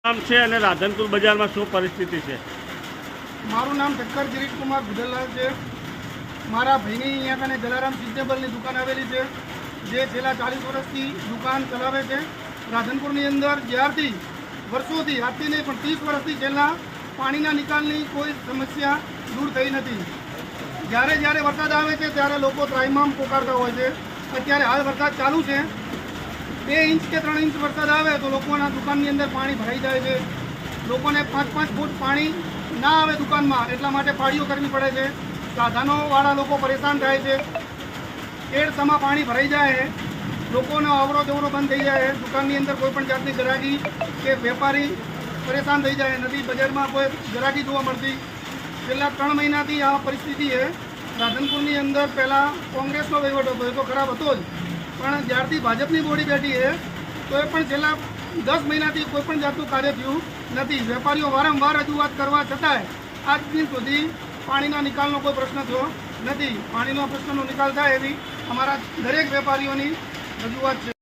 નામ છે અને રાધનપુર બજારમાં શું પરિસ્થિતિ છે? મારું નામ ઠક્કર કિરીટ કુમાર ગુજરલાલ છે। મારા ભાઈની અહીંયા કને જલારામ સિઝનેબલની દુકાન આવેલી છે, જે છેલ્લા 40 વર્ષથી દુકાન ચલાવે છે। રાધનપુરની અંદર જ્યારથી વર્ષોથી, આજથી નહીં પણ 30 વર્ષથી છેલ્લા પાણીના નિકાલની કોઈ સમસ્યા દૂર થઈ નથી। જ્યારે વરસાદ આવે છે ત્યારે લોકો ત્રાહિમામ પોકારતા હોય છે। અત્યારે હાલ વરસાદ ચાલુ છે, 2 ઇંચ કે 3 ઇંચ વરસાદ આવે તો લોકોના દુકાનની અંદર પાણી ભરાઈ જાય છે। લોકોને 5-5 ફૂટ પાણી ના આવે દુકાનમાં, એટલા માટે પાળીઓ કરવી પડે છે। સાધનોવાળા લોકો પરેશાન થાય છે। કેડસમાં પાણી ભરાઈ જાય, લોકોનો અવરો જવરો બંધ થઈ જાય, દુકાનની અંદર કોઈ પણ જાતની ગ્રાહકી કે વેપારી પરેશાન થઈ જાય નથી। બજારમાં કોઈ ગ્રાહકી જોવા મળતી। છેલ્લા 3 મહિનાથી આ પરિસ્થિતિ છે। રાધનપુરની અંદર પહેલાં કોંગ્રેસનો વહીવટ હતો, એ તો ખરાબ હતો જ, પણ જ્યારથી ભાજપની બોડી બેઠી છે તો એ પણ છેલ્લા 10 મહિનાથી કોઈ પણ જાતનું કાર્ય થયું નથી। વેપારીઓ વારંવાર રજૂઆત કરવા છતાંય આજ દિન સુધી પાણીના નિકાલનો કોઈ પ્રશ્ન થયો નથી। પાણીનો પ્રશ્નનો નિકાલ થાય એવી અમારા દરેક વેપારીઓની રજૂઆત છે।